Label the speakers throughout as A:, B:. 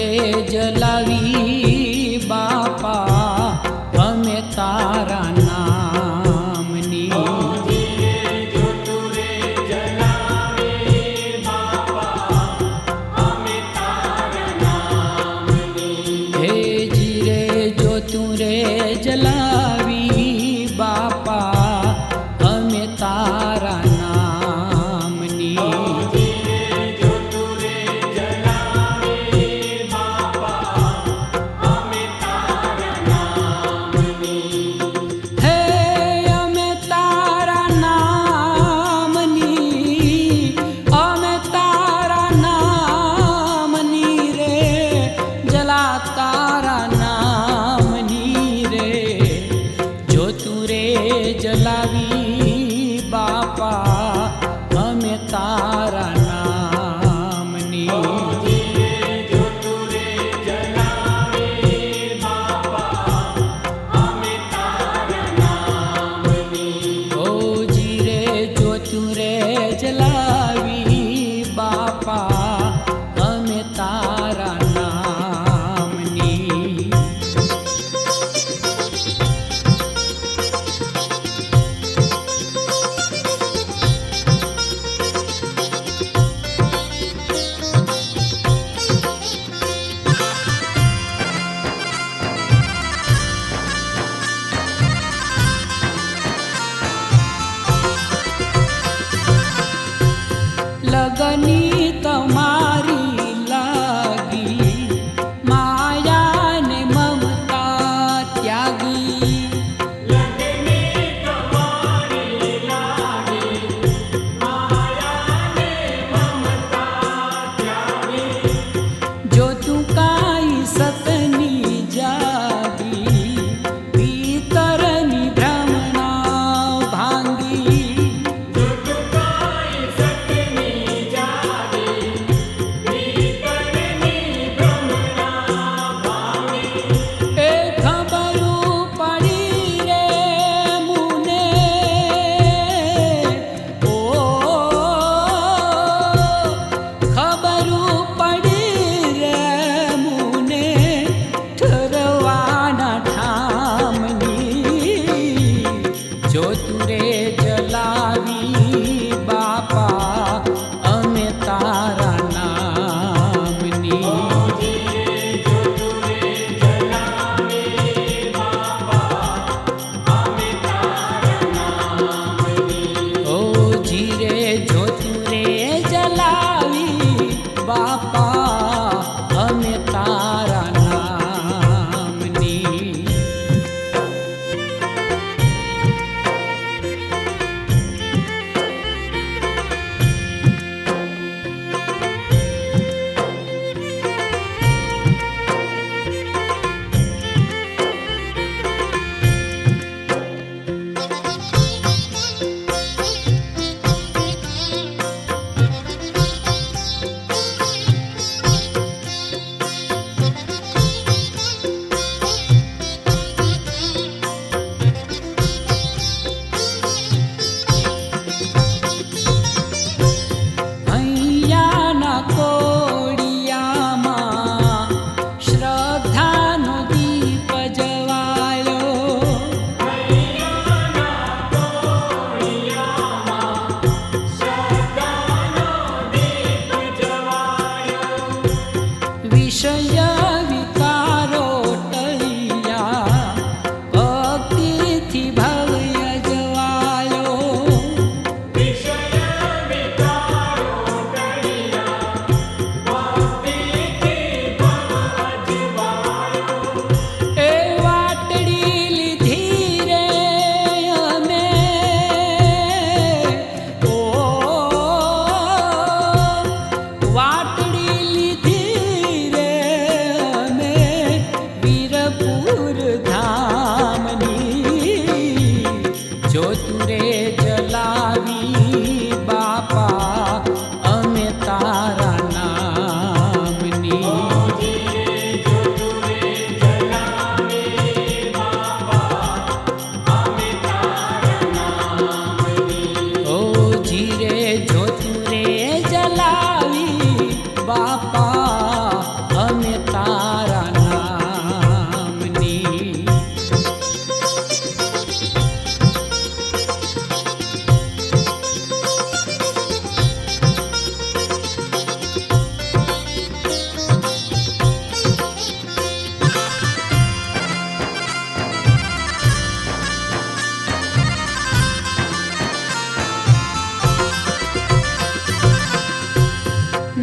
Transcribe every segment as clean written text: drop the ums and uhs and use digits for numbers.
A: રે જલાવી બાપા અમે તારા નામની હે જીરે જો તું રે જલાવી બાપા અમે તારા નામની તારા નામની રે જો તું રે જલાવી બાપા અમે તારા નામની ઓ જીરે જો તું રે જલાવી બાપા અમે તારા लगनी तम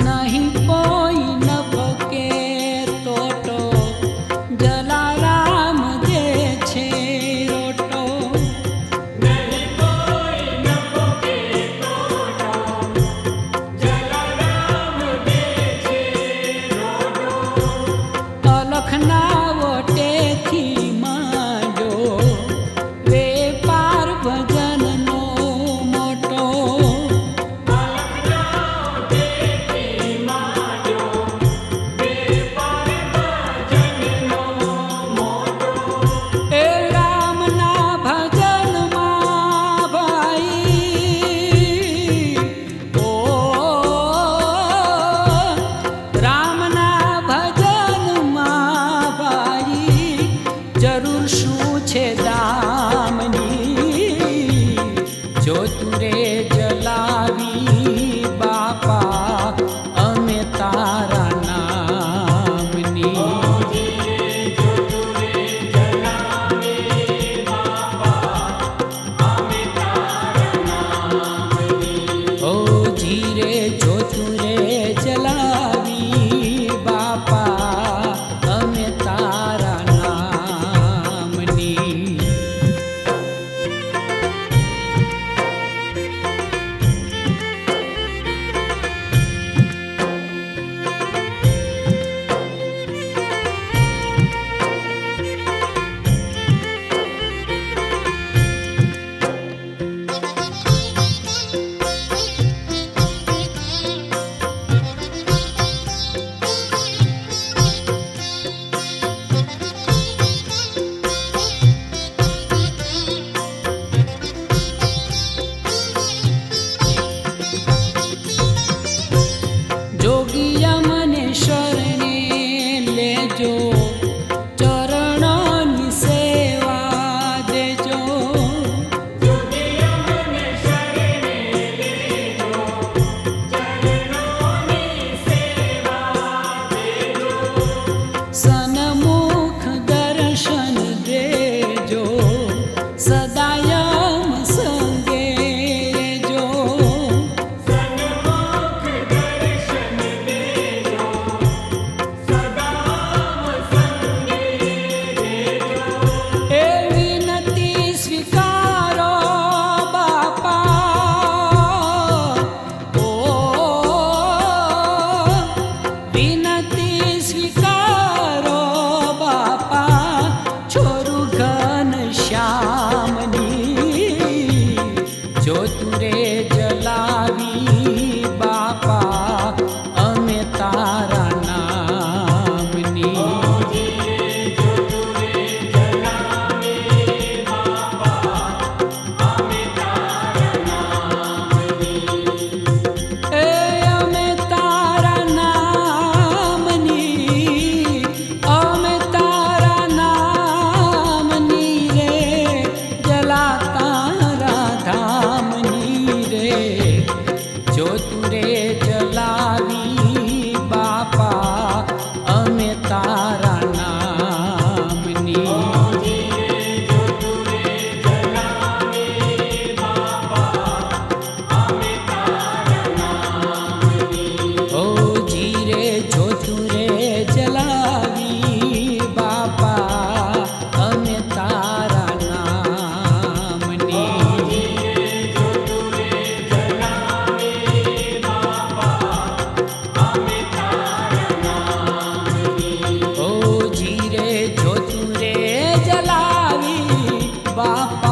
A: નહીં કોઈ નભકે તોટો, જલારામ દે છે રોટો. અલખના વટેથી માંડ્યો વેપાર ભજનનો મોટો. એ રામના ભજનમાં ભાઈ, ઓ રામના ભજનમાં ભાઈ, જરૂર શું છે દામની, જો તું રે જલાવી બાપા અમે તારા નામની. ઓ જીરે જો તું રે જલાવી બાપા અમે તારા નામની. જોગિયા મને શરણે લેજો, ચરણોની સેવા દેજો. સન્મુખ દર્શન દેજો, સદાયમ સંગે રહેજો. એ વિનતી સ્વીકારો બાપા, ઓ વિનતી સ્વીકારો બાપા, છોરું ઘન શ્યામની, જો તું રે જલાવી બાપા અમે તારા નામની. એ અમે તારા નામની, અમે તારા નામની રે, જલા તારા ધામની રે, જો તું રે જલાવી બાપા અમે તારા નામની. ઓ જીરે જો તું રે જલાવી બાપા અમે તારા નામની. ઓ જીરે જો તું રે જલાવી બાપા